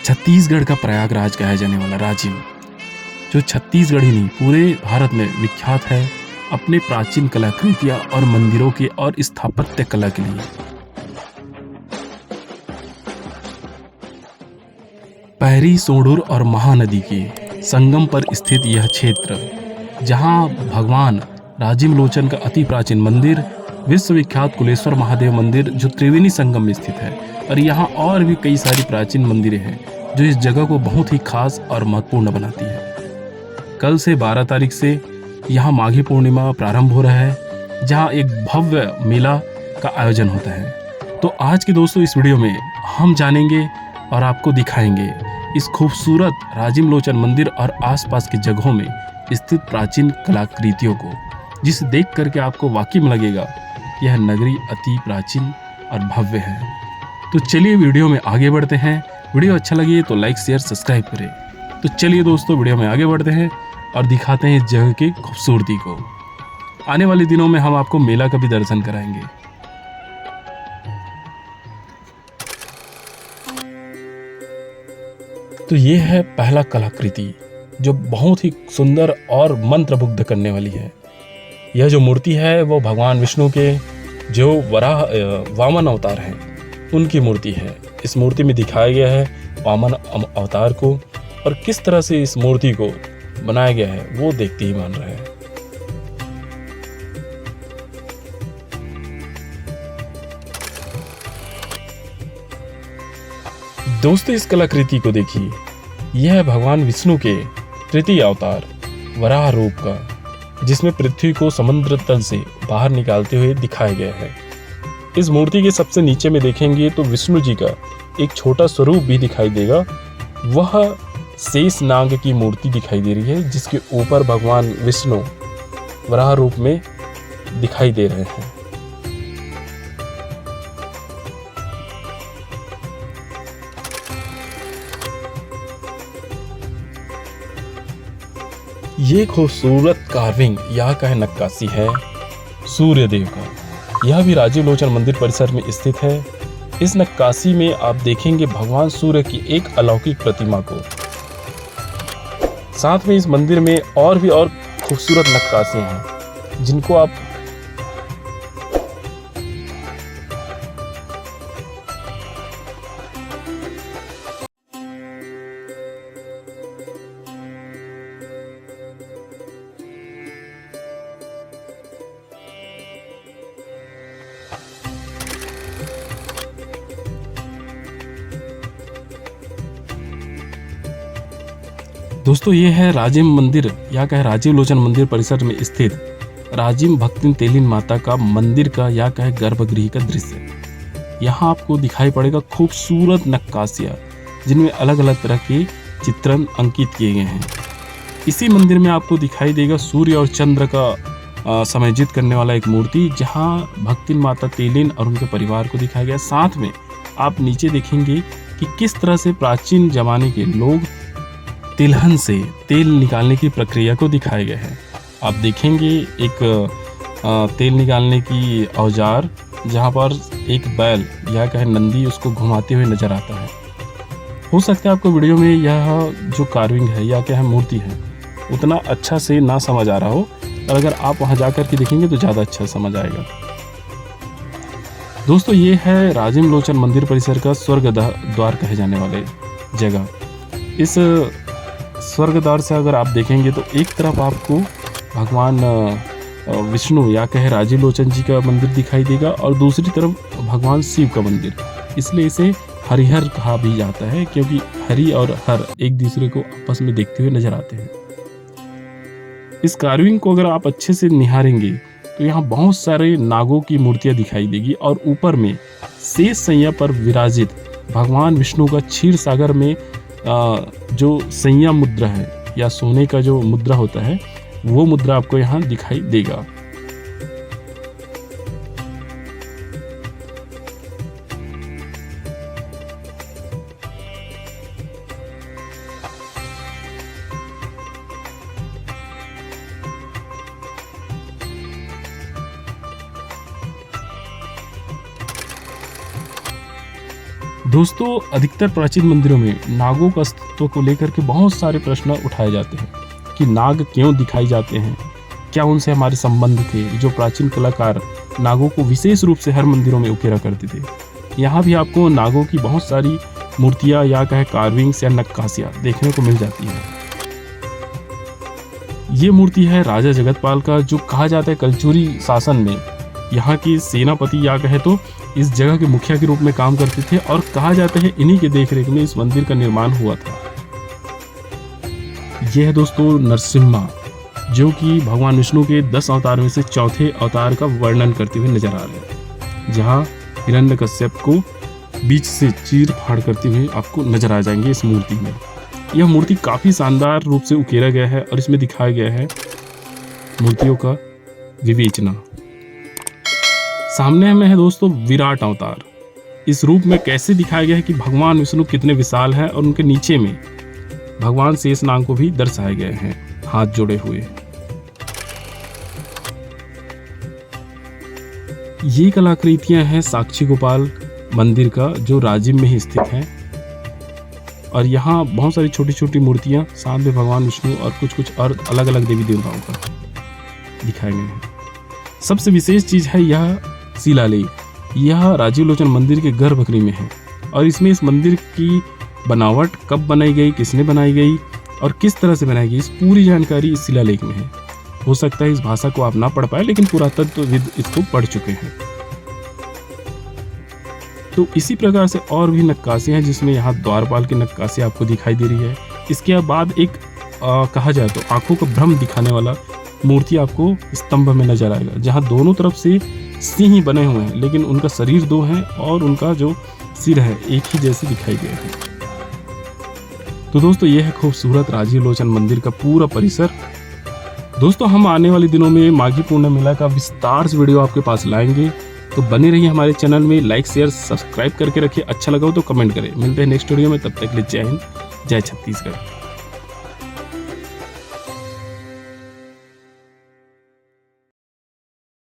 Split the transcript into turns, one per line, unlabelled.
छत्तीसगढ़ का प्रयागराज कहा जाने वाला राजिम, जो छत्तीसगढ़ ही नहीं पूरे भारत में विख्यात है अपने प्राचीन कलाकृतियां और मंदिरों के और स्थापत्य कला के लिए। पैरी सोंढूर और महानदी के संगम पर स्थित यह क्षेत्र, जहां भगवान राजिम लोचन का अति प्राचीन मंदिर, विश्वविख्यात कुलेश्वर महादेव मंदिर जो त्रिवेणी संगम में स्थित है, और यहाँ और भी कई सारी प्राचीन मंदिरें हैं जो इस जगह को बहुत ही खास और महत्वपूर्ण बनाती है। कल से 12 तारीख से यहाँ माघी पूर्णिमा प्रारंभ हो रहा है, जहाँ एक भव्य मेला का आयोजन होता है। तो आज के दोस्तों इस वीडियो में हम जानेंगे और आपको दिखाएंगे इस खूबसूरत राजिम लोचन मंदिर और आसपास की जगहों में स्थित प्राचीन कलाकृतियों को, जिसे देख करके आपको वाकई में लगेगा यह नगरी अति प्राचीन और भव्य है। तो चलिए वीडियो में आगे बढ़ते हैं। वीडियो अच्छा लगे तो लाइक शेयर सब्सक्राइब करें। तो चलिए दोस्तों वीडियो में आगे बढ़ते हैं और दिखाते हैं इस जगह की खूबसूरती को। आने वाले दिनों में हम आपको मेला का भी दर्शन कराएंगे। तो ये है पहला कलाकृति जो बहुत ही सुंदर और मंत्रमुग्ध करने वाली है। यह जो मूर्ति है वो भगवान विष्णु के जो वामन अवतार हैं उनकी मूर्ति है। इस मूर्ति में दिखाया गया है वामन अवतार को, और किस तरह से इस मूर्ति को बनाया गया है वो देखते ही मान रहा है। दोस्तों इस कलाकृति को देखिए, यह है भगवान विष्णु के तृतीय अवतार वराह रूप का, जिसमें पृथ्वी को समुद्र तल से बाहर निकालते हुए दिखाया गया है। इस मूर्ति के सबसे नीचे में देखेंगे तो विष्णु जी का एक छोटा स्वरूप भी दिखाई देगा। वह शेष नाग की मूर्ति दिखाई दे रही है, जिसके ऊपर भगवान विष्णु वराह रूप में दिखाई दे रहे हैं। ये खूबसूरत कार्विंग या कहे नक्काशी है सूर्य देव का। यह भी राजिम लोचन मंदिर परिसर में स्थित है। इस नक्काशी में आप देखेंगे भगवान सूर्य की एक अलौकिक प्रतिमा को। साथ में इस मंदिर में और भी खूबसूरत नक्काशी हैं जिनको आप दोस्तों ये है राजिम मंदिर या कहे राजिम लोचन मंदिर परिसर में स्थित राजिम भक्तिन तेलिन माता का मंदिर का या कहे गर्भगृह का दृश्य। यहाँ आपको दिखाई पड़ेगा खूबसूरत नक्काशियाँ जिनमें अलग अलग तरह के चित्रण अंकित किए गए हैं। इसी मंदिर में आपको दिखाई देगा सूर्य और चंद्र का समायोजित करने वाला एक मूर्ति, जहाँ भक्तिन माता तेलिन और उनके परिवार को दिखाया गया। साथ में आप नीचे देखेंगे कि किस तरह से प्राचीन जमाने के लोग तिलहन से तेल निकालने की प्रक्रिया को दिखाया गया है। आप देखेंगे एक तेल निकालने की औजार, जहां पर एक बैल या कहे नंदी उसको घुमाते हुए नजर आता है। हो सकता है आपको वीडियो में यह जो कार्विंग है या कहे मूर्ति है उतना अच्छा से ना समझ आ रहा हो, और अगर आप वहां जाकर के देखेंगे तो ज़्यादा अच्छा समझ आएगा। दोस्तों ये है राजिम लोचन मंदिर परिसर का स्वर्ग द्वार कहे जाने वाले जगह। इस स्वर्ग द्वार से अगर आप देखेंगे तो एक तरफ आपको भगवान विष्णु या कहे राजिम लोचन जी का मंदिर दिखाई देगा, और दूसरी तरफ भगवान शिव का मंदिर। इसलिए इसे हरिहर कहा भी जाता है, क्योंकि हरि और हर एक दूसरे को आपस में देखते हुए नजर आते हैं। इस कार्विंग को अगर आप अच्छे से निहारेंगे तो यहाँ बहुत सारे नागों की मूर्तियां दिखाई देगी, और ऊपर में शेष सैया पर विराजित भगवान विष्णु का क्षीर सागर में जो संयम मुद्रा है या सोने का जो मुद्रा होता है वो मुद्रा आपको यहाँ दिखाई देगा। दोस्तों, अधिकतर प्राचीन मंदिरों में नागों का अस्तित्व को लेकर के बहुत सारे प्रश्न उठाए जाते हैं कि नाग क्यों दिखाई जाते हैं, क्या उनसे हमारे संबंध थे। जो प्राचीन कलाकार नागों को विशेष रूप से हर मंदिरों में उकेरा करते थे। यहाँ भी आपको नागों की बहुत सारी मूर्तियाँ या कहे कार्विंग्स या नक्काशियाँ देखने को मिल जाती है। ये मूर्ति है राजा जगतपाल का, जो कहा जाता है कलचुरी शासन में यहाँ की सेनापति या कहे तो इस जगह के मुखिया के रूप में काम करते थे, और कहा जाता है इन्हीं के देखरेख में इस मंदिर का निर्माण हुआ था। यह है दोस्तों नरसिम्हा, जो कि भगवान विष्णु के 10 अवतार में से चौथे अवतार का वर्णन करते हुए नजर आ रहे हैं, जहाँ हिरण्यकश्यप को बीच से चीर फाड़ करते हुए आपको नजर आ जाएंगे इस मूर्ति में। यह मूर्ति काफ़ी शानदार रूप से उकेरा गया है और इसमें दिखाया गया है मूर्तियों का विवेचना। सामने में है दोस्तों विराट अवतार। इस रूप में कैसे दिखाया गया है कि भगवान विष्णु कितने विशाल हैं, और उनके नीचे में भगवान शेषनाग को भी दर्शाए गए हैं हाथ जोड़े हुए। ये कलाकृतियां हैं साक्षी गोपाल मंदिर का, जो राजिम में ही स्थित है। और यहाँ बहुत सारी छोटी छोटी मूर्तियां साथ में भगवान विष्णु और कुछ और अलग अलग देवी देवताओं का दिखाए गए हैं। सबसे विशेष चीज है यह शिलालेख। यह राजीव लोचन मंदिर के गर्भगृह में है, और इसमें इस मंदिर की बनावट कब बनाई गई, किसने बनाई गई और किस तरह से बनाई गई, इस पूरी जानकारी इस शिलालेख में है। हो सकता है इस भाषा को आप ना पढ़ पाए, लेकिन पुरातत्वविद इसको पढ़ चुके हैं। तो इसी प्रकार से और भी नक्काशी हैं, जिसमें यहाँ द्वारपाल की नक्काशी आपको दिखाई दे रही है। इसके बाद एक कहा जाए तो आंखों को भ्रम दिखाने वाला मूर्ति आपको स्तंभ में नजर आएगा, जहाँ दोनों तरफ से सिंह बने हुए हैं, लेकिन उनका शरीर दो है और उनका जो सिर है एक ही जैसे दिखाई गया है। तो दोस्तों, यह है खूबसूरत राजीव लोचन मंदिर का पूरा परिसर। दोस्तों, हम आने वाले दिनों में माघी पूर्णिमा मेला का विस्तार से वीडियो आपके पास लाएंगे, तो बने रहिए हमारे चैनल में। लाइक शेयर सब्सक्राइब करके रखिए। अच्छा लगा हो तो कमेंट करें। मिलते हैं नेक्स्ट वीडियो में, तब तक के लिए जय हिंद, जय छत्तीसगढ़।